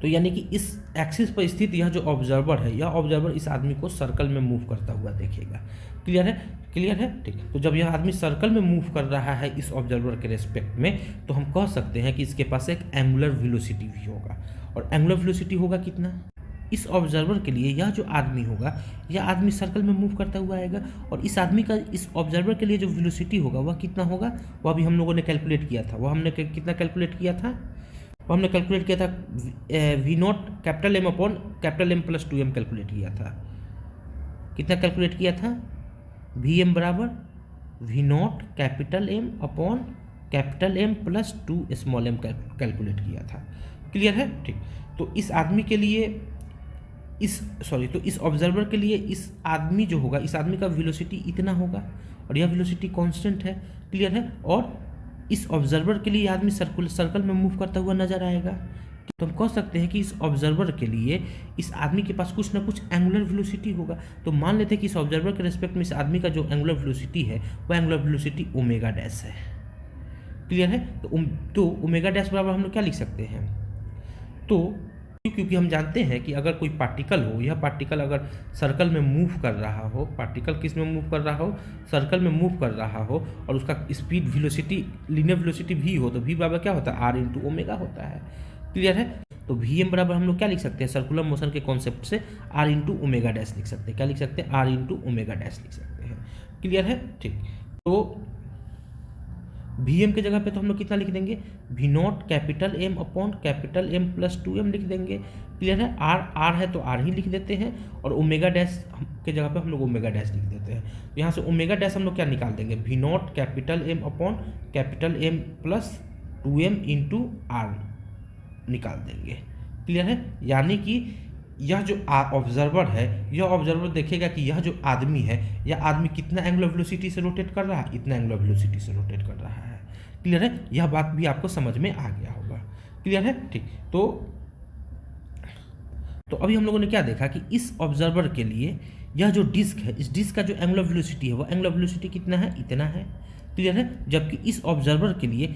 तो यानी कि इस एक्सिस पर स्थित यह जो ऑब्जर्वर है, यह ऑब्जर्वर इस आदमी को सर्कल में मूव करता हुआ देखेगा। क्लियर है, क्लियर है, ठीक। तो जब यह आदमी सर्कल में मूव कर रहा है इस ऑब्जर्वर के रेस्पेक्ट में, तो हम कह सकते हैं कि इसके पास एक एंगुलर वेलोसिटी भी होगा। और एंगुलर वेलोसिटी होगा कितना, इस ऑब्जर्वर के लिए यह जो आदमी होगा, यह आदमी सर्कल में मूव करता हुआ आएगा, और इस आदमी का इस ऑब्जर्वर के लिए जो वेलोसिटी होगा वह कितना होगा, वह भी हम लोगों ने कैलकुलेट किया था। वह हमने कितना कैलकुलेट किया था, वो हमने कैलकुलेट किया था we not capital M upon capital M plus 2 m calculate किया था। कितना कैलकुलेट किया था, वी एम बराबर v not capital M upon capital M plus 2 small m calculate किया था। क्लियर है? ठीक। तो इस आदमी के लिए तो इस ऑब्जर्वर के लिए इस आदमी जो होगा, इस आदमी का वेलोसिटी इतना होगा और यह वेलोसिटी कांस्टेंट है। क्लियर है? और इस ऑब्जर्वर के लिए यह आदमी सर्कल में मूव करता हुआ नजर आएगा। तो हम कह सकते हैं कि इस ऑब्जर्वर के लिए इस आदमी के पास कुछ ना कुछ एंगुलर वेलोसिटी होगा। तो मान लेते हैं कि इस ऑब्जर्वर के रेस्पेक्ट में इस आदमी का जो एंगुलर वेलोसिटी है वह एंगुलर वेलोसिटी ओमेगा डैश है। क्लियर है? तो ओमेगा डैश बराबर हम लोग क्या लिख सकते हैं? तो क्योंकि हम जानते हैं कि अगर कोई पार्टिकल हो, यह पार्टिकल अगर सर्कल में मूव कर रहा हो, पार्टिकल किस में मूव कर रहा हो? सर्कल में मूव कर रहा हो, और उसका स्पीड वेलोसिटी लीनियर वेलोसिटी भी हो, तो वी बराबर क्या होता है? आर इंटू ओमेगा होता है। क्लियर है? तो वी एम बराबर हम लोग क्या लिख सकते हैं? सर्कुलर मोशन के कॉन्सेप्ट से आर इंटू ओमेगा डैश लिख सकते हैं। क्या लिख सकते हैं? आर इंटू ओमेगा डैश लिख सकते हैं। क्लियर है? ठीक। तो वी एम के जगह पे तो हम लोग कितना लिख देंगे? We not capital M upon capital M plus 2m लिख देंगे। क्लियर है? आर है तो आर ही लिख देते हैं, और ओमेगा डैश के जगह पे हम लोग ओमेगा डैश लिख देते हैं। तो यहाँ से ओमेगा डैश हम लोग क्या निकाल देंगे? We not capital M upon capital M plus 2m into r निकाल देंगे। क्लियर है? यानी कि यह जो ऑब्जर्वर है, यह ऑब्जर्वर देखेगा कि यह जो आदमी है, यह आदमी कितना एंगुलर वेलोसिटी से रोटेट कर रहा है? इतना एंगुलर वेलोसिटी से रोटेट कर रहा है। क्लियर है? यह बात भी आपको समझ में आ गया होगा। क्लियर है? ठीक। तो अभी हम लोगों ने क्या देखा कि इस ऑब्जर्वर के लिए यह जो डिस्क है, इस डिस्क का जो एंगुलर वेलोसिटी है वह एंगुलर वेलोसिटी कितना है? इतना है। क्लियर है? जबकि इस ऑब्जर्वर के लिए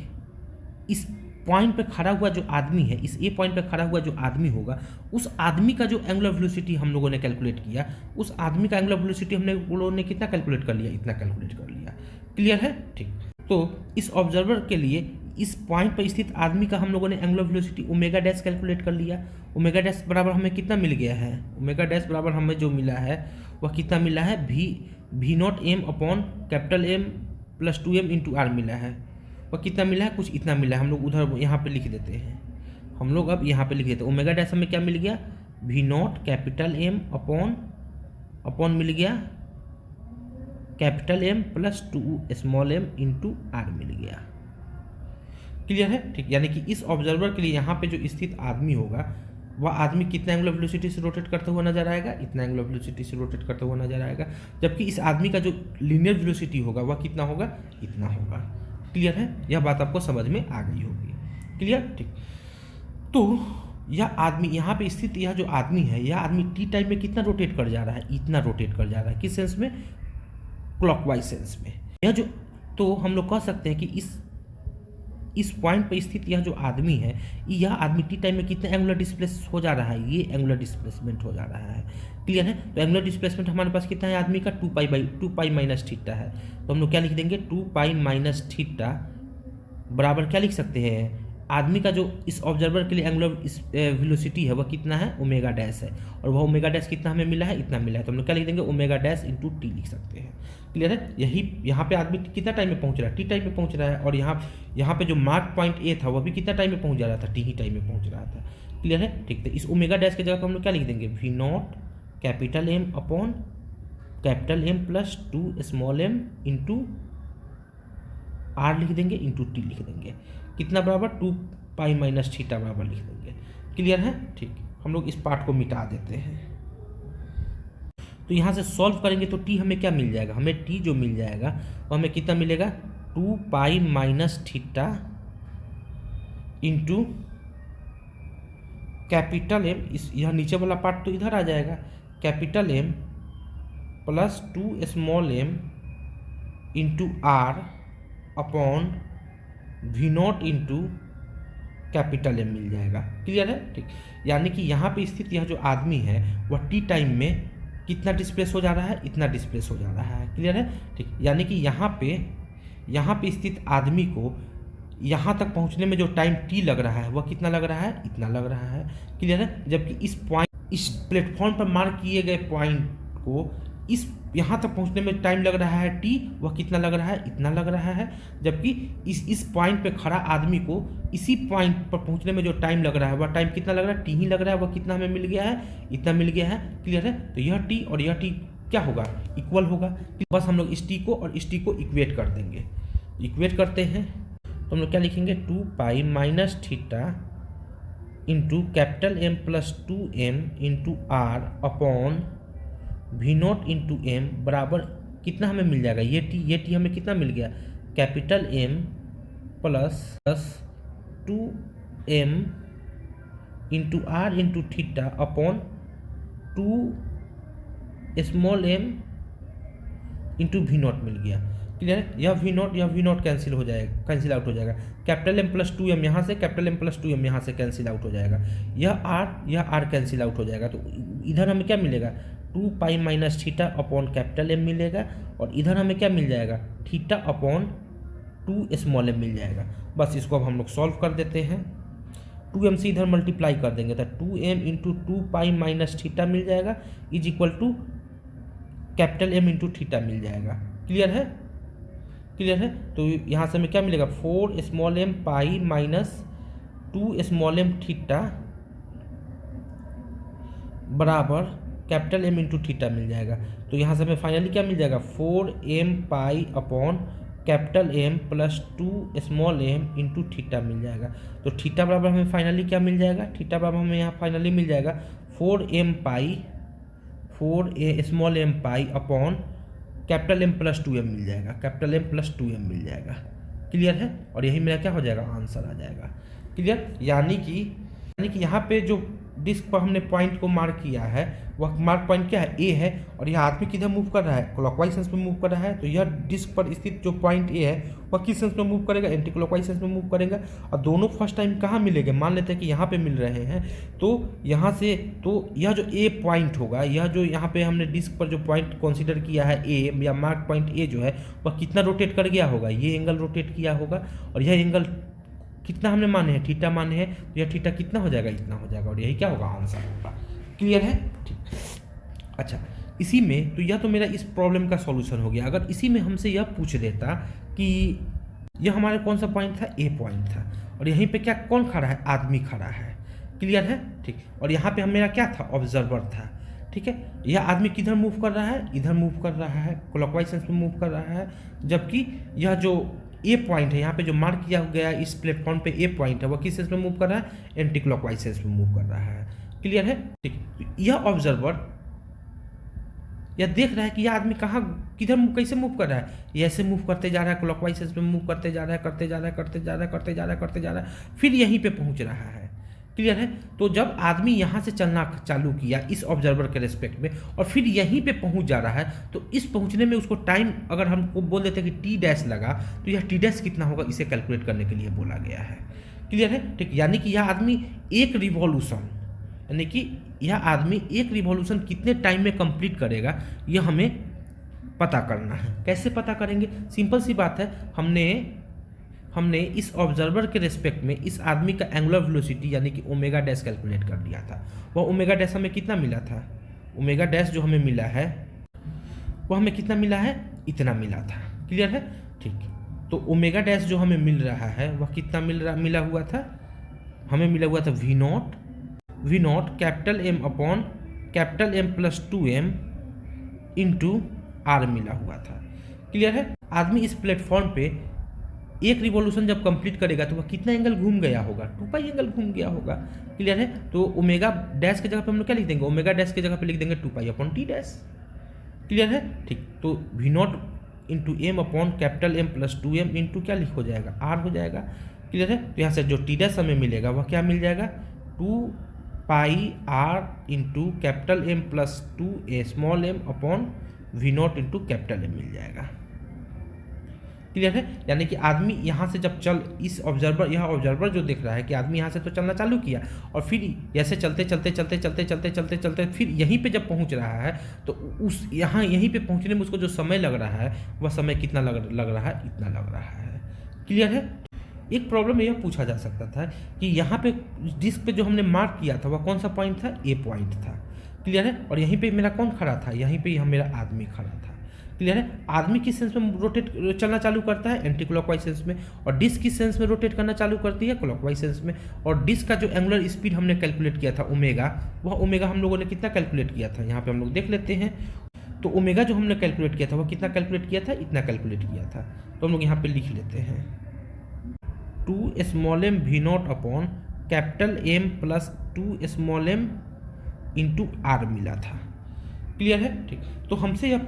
इस पॉइंट पे खड़ा हुआ जो आदमी है, इस ए पॉइंट पे खड़ा हुआ जो आदमी होगा, उस आदमी का जो एंगुलर वेलोसिटी हम लोगों ने कैलकुलेट किया, उस आदमी का एंगुलर वेलोसिटी हमने लोगों ने कितना कैलकुलेट कर लिया? इतना कैलकुलेट कर लिया। क्लियर है? ठीक। तो इस ऑब्जर्वर के लिए इस पॉइंट पर स्थित आदमी का हम लोगों ने angular velocity omega dash calculate कर लिया। ओमेगा डैश बराबर हमें कितना मिल गया है? ओमेगा डैश बराबर हमें जो मिला है वह कितना मिला है? We not m upon capital M plus 2m into r मिला है। वह कितना मिला है? कुछ इतना मिला है। हम लोग उधर यहाँ पे लिख देते हैं। हम लोग अब यहाँ पे लिख देते हैं। ओमेगा डैश हमें क्या मिल गया? V not capital M upon मिल गया capital M plus 2 small M into r मिल गया। क्लियर है? ठीक। यानी कि इस ऑब्जर्वर के लिए यहाँ पे जो स्थित आदमी होगा वह आदमी कितना एंगुलर वेलोसिटी से रोटेट करता हुआ नजर आएगा? इतना एंगुलर वेलोसिटी से रोटेट करता हुआ नजर आएगा। जबकि इस आदमी का जो लीनियर वेलोसिटी होगा वह कितना होगा? इतना होगा। क्लियर है? यह बात आपको समझ में आ गई होगी। क्लियर? ठीक। तो यह आदमी यहाँ पे स्थित यह जो आदमी है, यह आदमी टी टाइम में कितना रोटेट कर जा रहा है? इतना रोटेट कर जा रहा है। किस सेंस में? क्लॉकवाइज सेंस में। यह जो, तो हम लोग कह सकते हैं कि इस पॉइंट पर स्थित यह जो आदमी है, यह आदमी टी टाइम में कितना एंगुलर डिस्प्लेस हो जा रहा है? ये एंगुलर डिस्प्लेसमेंट हो जा रहा है। क्लियर है? तो एंगुलर डिस्प्लेसमेंट हमारे पास कितना है आदमी का? 2 माइनस थीटा है। तो हम लोग क्या लिख देंगे? 2 माइनस थीटा बराबर क्या लिख सकते हैं? आदमी का जो इस ऑब्जर्वर के लिए एंगुलर वेलोसिटी है वह कितना है? ओमेगा डैश है। और वह ओमेगा डैश कितना हमें मिला है? इतना मिला है। तो हम लोग क्या लिख देंगे? ओमेगा डैश इंटू टी लिख सकते हैं। क्लियर है? यही यहाँ पे आदमी कितना टाइम में पहुँच रहा है? टी टाइम में पहुँच रहा है। और यहाँ पे जो मार्क पॉइंट ए था वह भी कितना टाइम में पहुँच जा रहा था? टी ही टाइम में पहुँच रहा था। क्लियर है? ठीक। तो इस ओमेगा डैश की जगह पर हम लोग क्या लिख देंगे? We not capital M upon capital M plus 2 small M into are लिख देंगे इंटू टी लिख देंगे। कितना बराबर? 2 माइनस थीटा बराबर लिख देंगे। क्लियर है? ठीक। हम लोग इस पार्ट को मिटा देते हैं। तो यहाँ से सॉल्व करेंगे तो टी हमें क्या मिल जाएगा? हमें टी जो मिल जाएगा वो हमें कितना मिलेगा? 2 minus theta into capital M, इस यह नीचे वाला पार्ट तो इधर आ जाएगा, capital M plus 2 small M into r upon v not into capital M मिल जाएगा। क्लियर है? ठीक। यानी कि यहाँ पे स्थित यह जो आदमी है वह टी टाइम में कितना डिस्प्लेस हो जा रहा है? इतना डिस्प्लेस हो जा रहा है। क्लियर है? ठीक। यानी कि यहाँ पे स्थित आदमी को यहाँ तक पहुँचने में जो टाइम टी लग रहा है वह कितना लग रहा है? इतना लग रहा है। क्लियर है? जबकि इस प्लेटफॉर्म पर मार्क किए गए पॉइंट को यहाँ तक पहुँचने में टाइम लग रहा है टी, वह कितना लग रहा है? इतना लग रहा है। जबकि इस पॉइंट पे खड़ा आदमी को इसी पॉइंट पर पहुँचने में जो टाइम लग रहा है वह टाइम कितना लग रहा है? टी ही लग रहा है। वह कितना हमें मिल गया है? इतना मिल गया है। क्लियर है? तो यह टी और यह टी क्या होगा, इक्वल होगा। बस हम लोग इस टी को और इस टी को इक्वेट कर देंगे। इक्वेट करते हैं तो हम लोग क्या लिखेंगे, 2 pi minus theta into capital M plus 2m into r upon v not into m बराबर कितना हमें मिल जाएगा, ये टी हमें कितना मिल गया, capital M plus 2m into r into theta upon 2 small M into we naught मिल गया। क्लियर है, यह वी नॉट कैंसिल हो जाएगा, कैंसिल आउट हो जाएगा। कैपिटल एम प्लस 2m यहाँ से, कैपिटल एम प्लस 2m यहाँ से कैंसिल आउट हो जाएगा। यह आर कैंसिल आउट हो जाएगा। तो इधर हमें क्या मिलेगा, 2 pi minus theta upon capital M मिलेगा, और इधर हमें क्या मिल जाएगा, थीटा अपॉन 2 स्मॉल एम मिल जाएगा। बस इसको अब हम लोग सॉल्व कर देते हैं। 2m से इधर मल्टीप्लाई कर देंगे तो 2m into 2 pi minus theta मिल जाएगा, is equal to capital M into theta मिल जाएगा। क्लियर है, क्लियर है। तो यहाँ से हमें क्या मिलेगा, 4 small m pi minus 2 small m theta बराबर कैपिटल एम इंटू थीटा मिल जाएगा। तो यहाँ से हमें फाइनली क्या मिल जाएगा, 4m pi upon capital M plus 2 small M into theta मिल जाएगा। तो थीटा बराबर हमें फाइनली क्या मिल जाएगा, थीटा बराबर हमें यहाँ फाइनली मिल जाएगा 4m pi 4 small m pi upon capital M plus 2m मिल जाएगा, कैपिटल एम प्लस 2m मिल जाएगा। क्लियर है, और यही मेरा क्या हो जाएगा, आंसर आ जाएगा। क्लियर, यानी कि यहाँ पे जो डिस्क पर हमने पॉइंट को मार्क किया है वह मार्क पॉइंट क्या है, ए है, और यह आदमी किधर मूव कर रहा है, क्लॉकवाइज सेंस में मूव कर रहा है। तो यह डिस्क पर स्थित जो पॉइंट ए है वह किस सेंस में मूव करेगा, एंटी क्लॉकवाइज सेंस में मूव करेगा। और दोनों फर्स्ट टाइम कहाँ मिलेंगे, मान लेते हैं कि यहाँ पे मिल रहे हैं, तो यहाँ से तो यह जो ए पॉइंट होगा, यह जो यहाँ पे हमने डिस्क पर जो पॉइंट कंसिडर किया है ए या मार्क पॉइंट ए जो है वह कितना रोटेट कर गया होगा, ये एंगल रोटेट किया होगा, और यह एंगल कितना हमने माने हैं, थीटा माने हैं, तो यह थीटा कितना हो जाएगा, इतना हो जाएगा, और यही क्या होगा, आंसर होगा। क्लियर है, ठीक। अच्छा, इसी में तो यह तो मेरा इस प्रॉब्लम का सॉल्यूशन हो गया। अगर इसी में हमसे यह पूछ देता कि यह हमारा कौन सा पॉइंट था, ए पॉइंट था, और यहीं पे क्या कौन खड़ा है, आदमी खड़ा है। क्लियर है, ठीक। और यहाँ पे हम मेरा क्या था, ऑब्जर्वर था। ठीक है, यह आदमी किधर मूव कर रहा है, इधर मूव कर रहा है, क्लॉकवाइज सेंस में मूव कर रहा है, जबकि यह जो ए पॉइंट है यहाँ पे जो मार्क किया गया इस प्लेटफॉर्म पे ए पॉइंट है वह किस सेंस में मूव कर रहा है, एंटी क्लॉकवाइज सेंस में मूव कर रहा है। क्लियर है, ठीक। यह ऑब्जर्वर यह देख रहा है कि यह आदमी कहाँ किधर कैसे मूव कर रहा है, ये ऐसे मूव करते जा रहा है, क्लॉकवाइज सेंस में मूव करते जा रहा है, करते जा रहा है, करते जा रहा है, करते जा रहा है, करते जा रहा है, फिर यहीं पे पहुंच रहा है। क्लियर है, तो जब आदमी यहाँ से चलना चालू किया इस ऑब्जर्वर के रेस्पेक्ट में और फिर यहीं पे पहुँच जा रहा है, तो इस पहुँचने में उसको टाइम अगर हमको बोल देते हैं कि टी डैश लगा, तो यह टी डैश कितना होगा इसे कैलकुलेट करने के लिए बोला गया है। क्लियर है, ठीक। यानी कि यह आदमी एक रिवॉल्यूशन, यानी कि यह आदमी एक रिवॉल्यूशन कितने टाइम में कंप्लीट करेगा यह हमें पता करना है। कैसे पता करेंगे, सिंपल सी बात है, हमने इस ऑब्जर्वर के रेस्पेक्ट में इस आदमी का एंगुलर वेलोसिटी यानी कि ओमेगा डैश कैलकुलेट कर लिया था। वह ओमेगा डैश हमें कितना मिला था, ओमेगा डैश जो हमें मिला है वह हमें कितना मिला है, इतना मिला था। क्लियर है, ठीक। तो ओमेगा डैश जो हमें मिल रहा है वह कितना मिला हुआ था, हमें मिला हुआ था we not capital M upon capital M plus 2m into r मिला हुआ था। क्लियर है, आदमी इस प्लेटफॉर्म पे एक रिवॉल्यूशन जब कंप्लीट करेगा तो वह कितना एंगल घूम गया होगा, 2 पाई एंगल घूम गया होगा। क्लियर है, तो ओमेगा डैश की जगह पे हम लोग क्या लिख देंगे, ओमेगा डैश की जगह पे लिख देंगे 2 pi upon t dash. Clear है, ठीक। तो v not into m upon capital M plus 2m into क्या लिख हो जाएगा, आर हो जाएगा। क्लियर है, तो यहाँ से जो टी डैश हमें मिलेगा वह क्या मिल जाएगा, 2 pi r into capital M plus 2 small m upon v not into capital M मिल जाएगा। क्लियर है, यानी कि आदमी यहाँ से जब इस ऑब्जर्वर, यह ऑब्जर्वर जो देख रहा है कि आदमी यहाँ से तो चलना चालू किया और फिर ऐसे चलते फिर यहीं पे जब पहुँच रहा है तो उस यहीं पे पहुँचने में उसको जो समय लग रहा है वह समय कितना लग रहा है, इतना लग रहा है। क्लियर है, एक प्रॉब्लम यह पूछा जा सकता था कि यहाँ पे डिस्क पे जो हमने मार्क किया था वह कौन सा पॉइंट था, ए पॉइंट था। क्लियर है, और यहीं पे मेरा कौन खड़ा था, यहीं पे मेरा आदमी खड़ा था। क्लियर है, आदमी किस सेंस में रोटेट चलना चालू करता है, एंटी क्लॉकवाइज सेंस में, और डिस्क किस सेंस में रोटेट करना चालू करती है, क्लॉकवाइज सेंस में। और डिस्क का जो एंगुलर स्पीड हमने कैलकुलेट किया था ओमेगा, वह ओमेगा हम लोगों ने कितना कैलकुलेट किया था, यहाँ पे हम लोग देख लेते हैं। तो ओमेगा जो हमने कैलकुलेट किया था वो कितना कैलकुलेट किया था, इतना कैलकुलेट किया था। तो हम लोग यहाँ पे लिख लेते हैं 2 small M we not upon capital M plus 2 small M into r मिला था। क्लियर है, ठीक। तो हमसे यह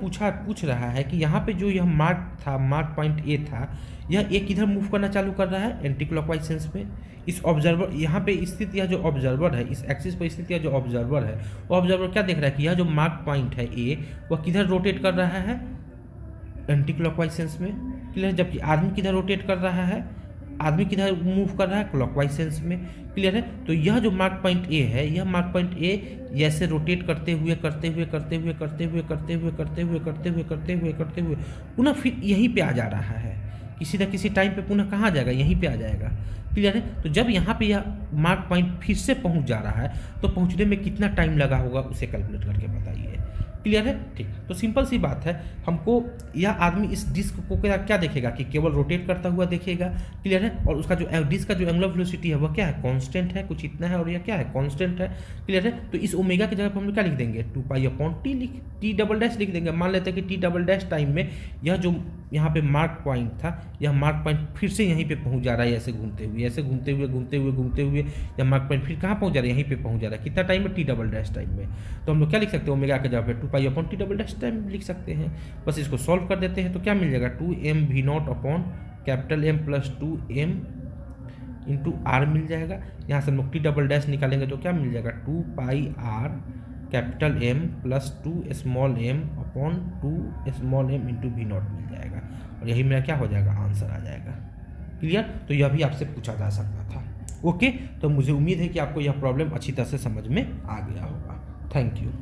पूछ रहा है कि यहाँ पे जो यह मार्क था, मार्क पॉइंट ए था, यह ए किधर मूव करना चालू कर रहा है, एंटी क्लॉकवाइज सेंस में। इस ऑब्जर्वर यहाँ पे स्थित यह जो ऑब्जर्वर है, इस एक्सिस पर स्थित यह जो ऑब्जर्वर है, वो ऑब्जर्वर क्या देख रहा है कि यह जो मार्क पॉइंट है ए, वह किधर रोटेट कर रहा है, एंटी क्लॉकवाइज सेंस में। क्लियर, जबकि आदमी किधर रोटेट कर रहा है, आदमी किधर मूव कर रहा है, क्लॉकवाइज सेंस में। क्लियर है, तो यह जो मार्क पॉइंट ए है, यह मार्क पॉइंट ए जैसे रोटेट करते हुए करते हुए करते हुए करते हुए करते हुए करते हुए करते हुए करते हुए करते हुए पुनः फिर यहीं पे आ जा रहा है, किसी न किसी टाइम पे पुनः कहाँ जाएगा, यहीं पे आ जाएगा। क्लियर है, तो जब यहाँ पे यह मार्क पॉइंट फिर से पहुँच जा रहा है तो पहुँचने में कितना टाइम लगा होगा उसे कैलकुलेट करके बताइए। क्लियर है, ठीक। तो सिंपल सी बात है, हमको यह आदमी इस डिस्क को क्या देखेगा कि केवल रोटेट करता हुआ देखेगा। क्लियर है, और उसका जो डिस्क का जो एंगुलर वेलोसिटी है वह क्या है, कांस्टेंट है, कुछ इतना है, और यह क्या है, कांस्टेंट है। क्लियर है, तो इस ओमेगा की जगह पर हम क्या लिख देंगे, 2π/t टी डबल डैश लिख देंगे। मान लेते हैं कि टी डबल डैश टाइम में यह जो यहाँ पे मार्क पॉइंट था, यह मार्क पॉइंट फिर से यहीं पे पहुँच जा रहा है, ऐसे घूमते हुए, ऐसे घूमते हुए घूमते हुए घूमते हुए यह मार्क पॉइंट फिर कहाँ पहुँच जा रहा है, यहीं पे पहुँच जा रहा है। कितना टाइम में, टी डबल डैश टाइम में। तो हम लोग क्या लिख सकते हैं, ओमेगा के जगह पे 2π/t डबल डैश टाइम लिख सकते हैं। बस इसको सॉल्व कर देते हैं तो क्या मिल जाएगा, 2m v not upon capital M plus 2m into r मिल जाएगा। यहाँ से हम लोग टी डबल डैश निकालेंगे तो क्या मिल जाएगा, 2πr capital M plus 2 small m upon 2 small m into we naught मिल जाएगा, और यही मेरा क्या हो जाएगा, आंसर आ जाएगा। क्लियर, तो यह भी आपसे पूछा जा सकता था। ओके, तो मुझे उम्मीद है कि आपको यह प्रॉब्लम अच्छी तरह से समझ में आ गया होगा। Thank you.